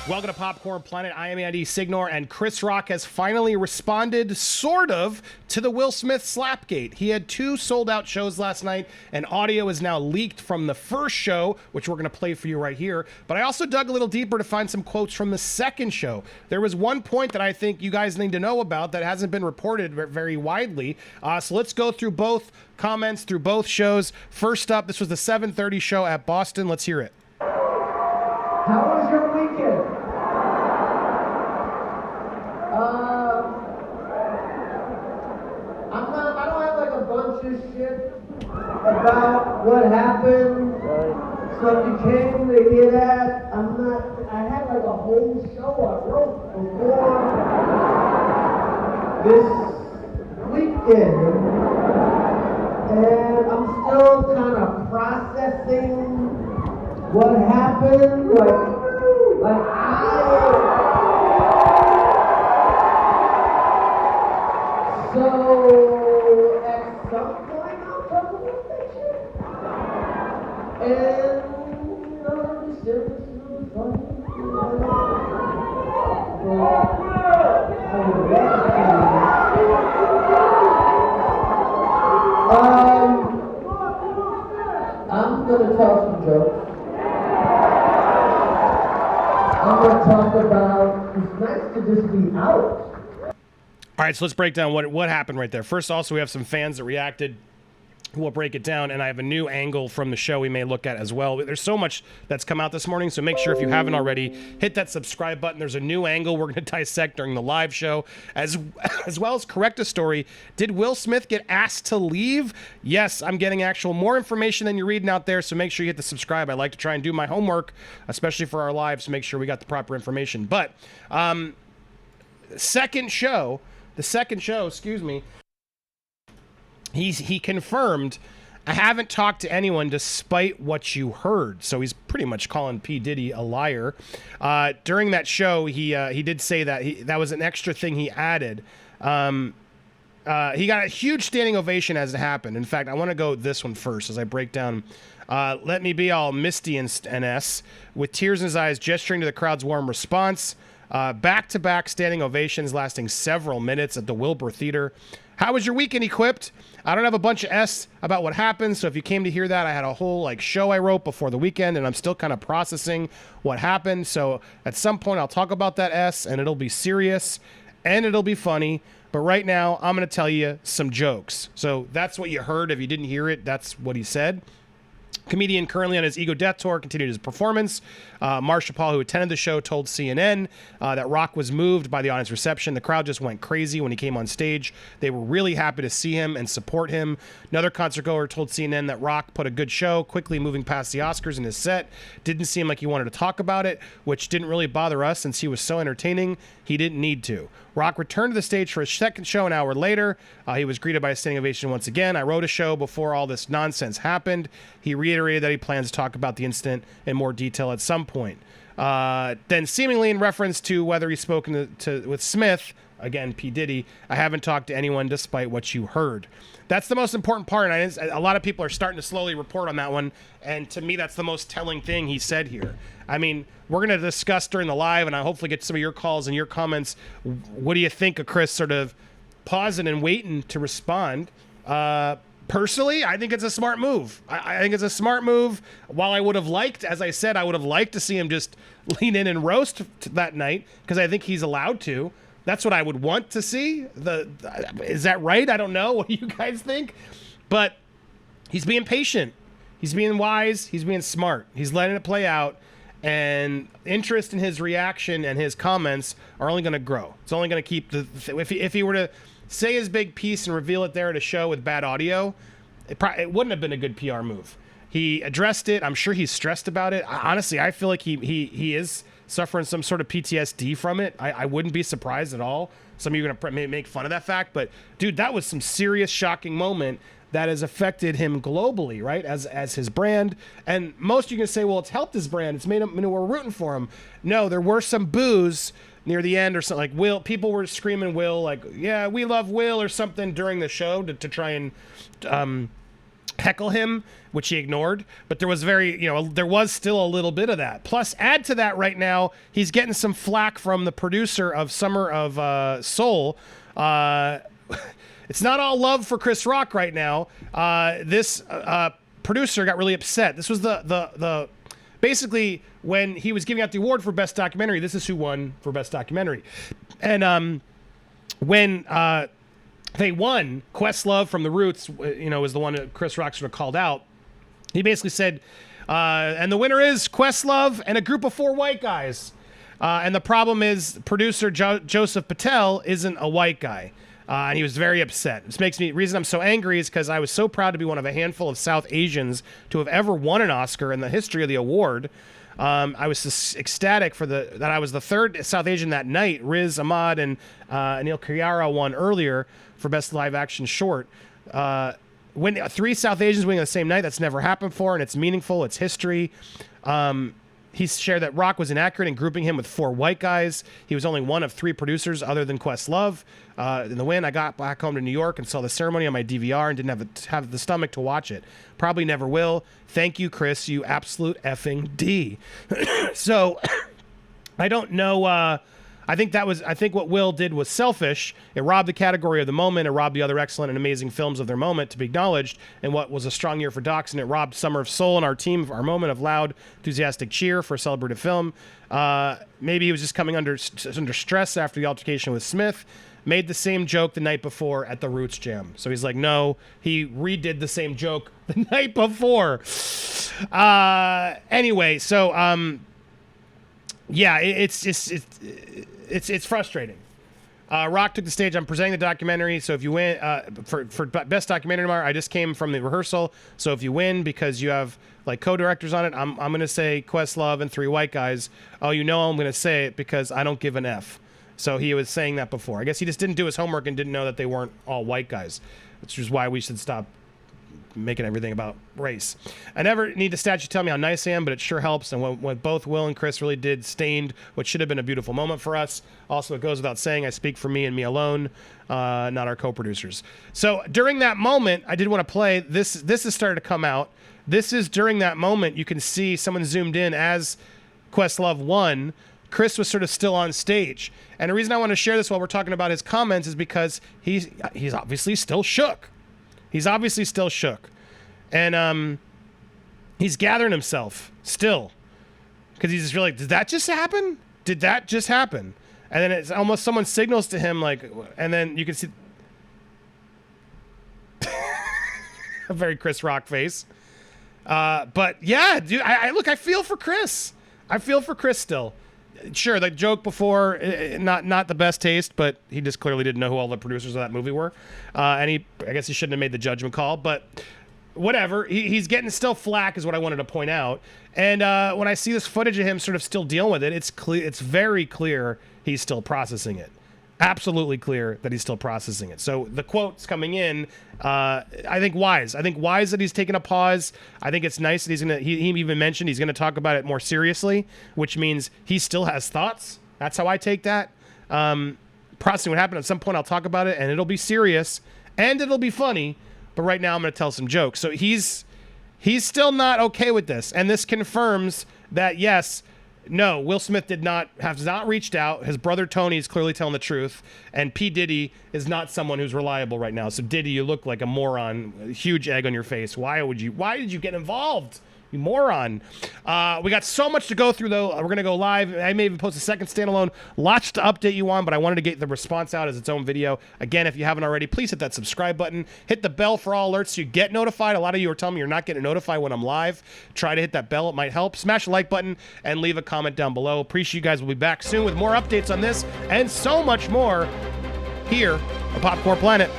Welcome to Popcorn Planet. I am Andy Signor, and Chris Rock has finally responded, sort of, to the Will Smith slapgate. He had 2 sold-out shows last night, and audio is now leaked from the first show, which we're going to play for you right here. But I also dug a little deeper to find some quotes from the second show. There was one point that I think you guys need to know about that hasn't been reported very widely. So let's go through both comments, through both shows. First up, this was the 7:30 show at Boston. Let's hear it. How was your weekend? I don't have like a bunch of shit about what happened. So if you came to hear that, I had like a whole show I wrote before this weekend. And I'm still kind of processing what happened. So at some point I'll talk about that shit. And it'll be serious, it'll be funny. I'm gonna tell some jokes. I'm gonna talk about it's nice to just be out. All right, so let's break down what happened right there. First, also, we have some fans that reacted. We'll break it down, and I have a new angle from the show we may look at as well. There's so much that's come out this morning, so make sure if you haven't already, hit that subscribe button. There's a new angle we're going to dissect during the live show, as well as correct a story. Did Will Smith get asked to leave? Yes, I'm getting more information than you're reading out there, so make sure you hit the subscribe. I like to try and do my homework, especially for our lives, to make sure we got the proper information. But the second show, he confirmed, I haven't talked to anyone despite what you heard. So he's pretty much calling P. Diddy a liar. During that show, he did say that that was an extra thing he added. He got a huge standing ovation as it happened. In fact, I want to go this one first as I break down. Let me be all misty and S, with tears in his eyes, gesturing to the crowd's warm response. Back-to-back standing ovations lasting several minutes at the Wilbur Theater. How was your weekend, he quipped? I don't have a bunch of S about what happened, so if you came to hear that, I had a whole show I wrote before the weekend, and I'm still kind of processing what happened. So at some point, I'll talk about that S, and it'll be serious, and it'll be funny. But right now, I'm going to tell you some jokes. So that's what you heard. If you didn't hear it, that's what he said. Comedian currently on his Ego Death Tour continued his performance. Marsha Paul, who attended the show, told CNN that Rock was moved by the audience reception. The crowd just went crazy when he came on stage. They were really happy to see him and support him. Another concert goer told CNN that Rock put a good show, quickly moving past the Oscars in his set. Didn't seem like he wanted to talk about it, which didn't really bother us since he was so entertaining. He didn't need to. Rock returned to the stage for his second show an hour later. He was greeted by a standing ovation once again. I wrote a show before all this nonsense happened. He reiterated that he plans to talk about the incident in more detail at some point. Then, seemingly in reference to whether he's spoken with Smith, again, P. Diddy, I haven't talked to anyone despite what you heard. That's the most important part, and a lot of people are starting to slowly report on that one, and to me, that's the most telling thing he said here. I mean, we're going to discuss during the live, and I'll hopefully get some of your calls and your comments. What do you think of Chris sort of pausing and waiting to respond? Personally, I think it's a smart move. I think it's a smart move. While I would have liked, as I said, I would have liked to see him just lean in and roast that night, because I think he's allowed to. That's what I would want to see. Is that right? I don't know. What do you guys think? But he's being patient. He's being wise. He's being smart. He's letting it play out. And interest in his reaction and his comments are only going to grow. It's only going to keep if he were to say his big piece and reveal it there at a show with bad audio, it wouldn't have been a good PR move. He addressed it. I'm sure he's stressed about it. Honestly, I feel like he is suffering some sort of PTSD from it. I wouldn't be surprised at all. Some of you are going to make fun of that fact, but dude, that was some serious, shocking moment that has affected him globally, right? As his brand. And most of you can say, well, it's helped his brand. It's made him, we're rooting for him. No, there were some boos near the end or something, like Will. People were screaming Will, like, yeah, we love Will or something during the show to try and heckle him, which he ignored, but there was there was still a little bit of that. Plus, add to that right now, he's getting some flack from the producer of Summer of Soul. It's not all love for Chris Rock right now. This producer got really upset. This was the basically when he was giving out the award for Best Documentary, this is who won for Best Documentary. And when they won, Questlove from The Roots, was the one that Chris Rock sort of called out. He basically said, and the winner is Questlove and a group of 4 white guys. And the problem is producer Joseph Patel isn't a white guy. And he was very upset. This makes me, reason I'm so angry is because I was so proud to be one of a handful of South Asians to have ever won an Oscar in the history of the award. I was just ecstatic that I was the 3rd South Asian that night. Riz Ahmad and Anil Karyara won earlier for Best Live Action Short. When 3 South Asians winning the same night, that's never happened before, and it's meaningful. It's history. He shared that Rock was inaccurate in grouping him with 4 white guys. He was only one of 3 producers other than Questlove. In the win, I got back home to New York and saw the ceremony on my DVR and didn't have the stomach to watch it. Probably never will. Thank you, Chris, you absolute effing D. So, I don't know. I think what Will did was selfish. It robbed the category of the moment. It robbed the other excellent and amazing films of their moment to be acknowledged in what was a strong year for docs, and it robbed Summer of Soul and our team of our moment of loud, enthusiastic cheer for a celebrative film. Maybe he was just coming under stress after the altercation with Smith. Made the same joke the night before at the Roots Jam. So he's like, no, he redid the same joke the night before. Anyway, so yeah, it's frustrating. Rock took the stage. I'm presenting the documentary. So if you win for Best Documentary tomorrow, I just came from the rehearsal. So if you win because you have like co-directors on it, I'm going to say Questlove and 3 white guys. Oh, I'm going to say it because I don't give an F. So he was saying that before. I guess he just didn't do his homework and didn't know that they weren't all white guys, which is why we should stop making everything about race. I never need the statue to tell me how nice I am, but it sure helps. And what both Will and Chris really did stained what should have been a beautiful moment for us. Also, it goes without saying, I speak for me and me alone, not our co-producers. So during that moment, I did want to play. This has started to come out. This is during that moment. You can see someone zoomed in as Questlove won. Chris was sort of still on stage. And the reason I want to share this while we're talking about his comments is because he's obviously still shook. He's obviously still shook. And he's gathering himself still. Because he's just really like, did that just happen? Did that just happen? And then it's almost someone signals to him like, and then you can see a very Chris Rock face. But yeah, dude, I feel for Chris. I feel for Chris still. Sure, the joke before, not the best taste, but he just clearly didn't know who all the producers of that movie were. And I guess he shouldn't have made the judgment call, but whatever. He's getting still flack is what I wanted to point out. And when I see this footage of him sort of still dealing with it, it's very clear he's still processing it. Absolutely clear that he's still processing it. So the quotes coming in, I think wise. I think wise that he's taking a pause. I think it's nice that he even mentioned he's gonna talk about it more seriously, which means he still has thoughts. That's how I take that. Processing what happened. At some point I'll talk about it and it'll be serious and it'll be funny. But right now I'm gonna tell some jokes. So he's still not okay with this, and this confirms that yes. No, Will Smith has not reached out. His brother Tony is clearly telling the truth, and P. Diddy is not someone who's reliable right now. So Diddy, you look like a moron, a huge egg on your face. Why did you get involved? You moron. We got so much to go through, though. We're going to go live. I may even post a second standalone. Lots to update you on, but I wanted to get the response out as its own video. Again, if you haven't already, please hit that subscribe button. Hit the bell for all alerts so you get notified. A lot of you are telling me you're not getting notified when I'm live. Try to hit that bell. It might help. Smash the like button and leave a comment down below. Appreciate you guys. We'll be back soon with more updates on this and so much more here on Popcorn Planet.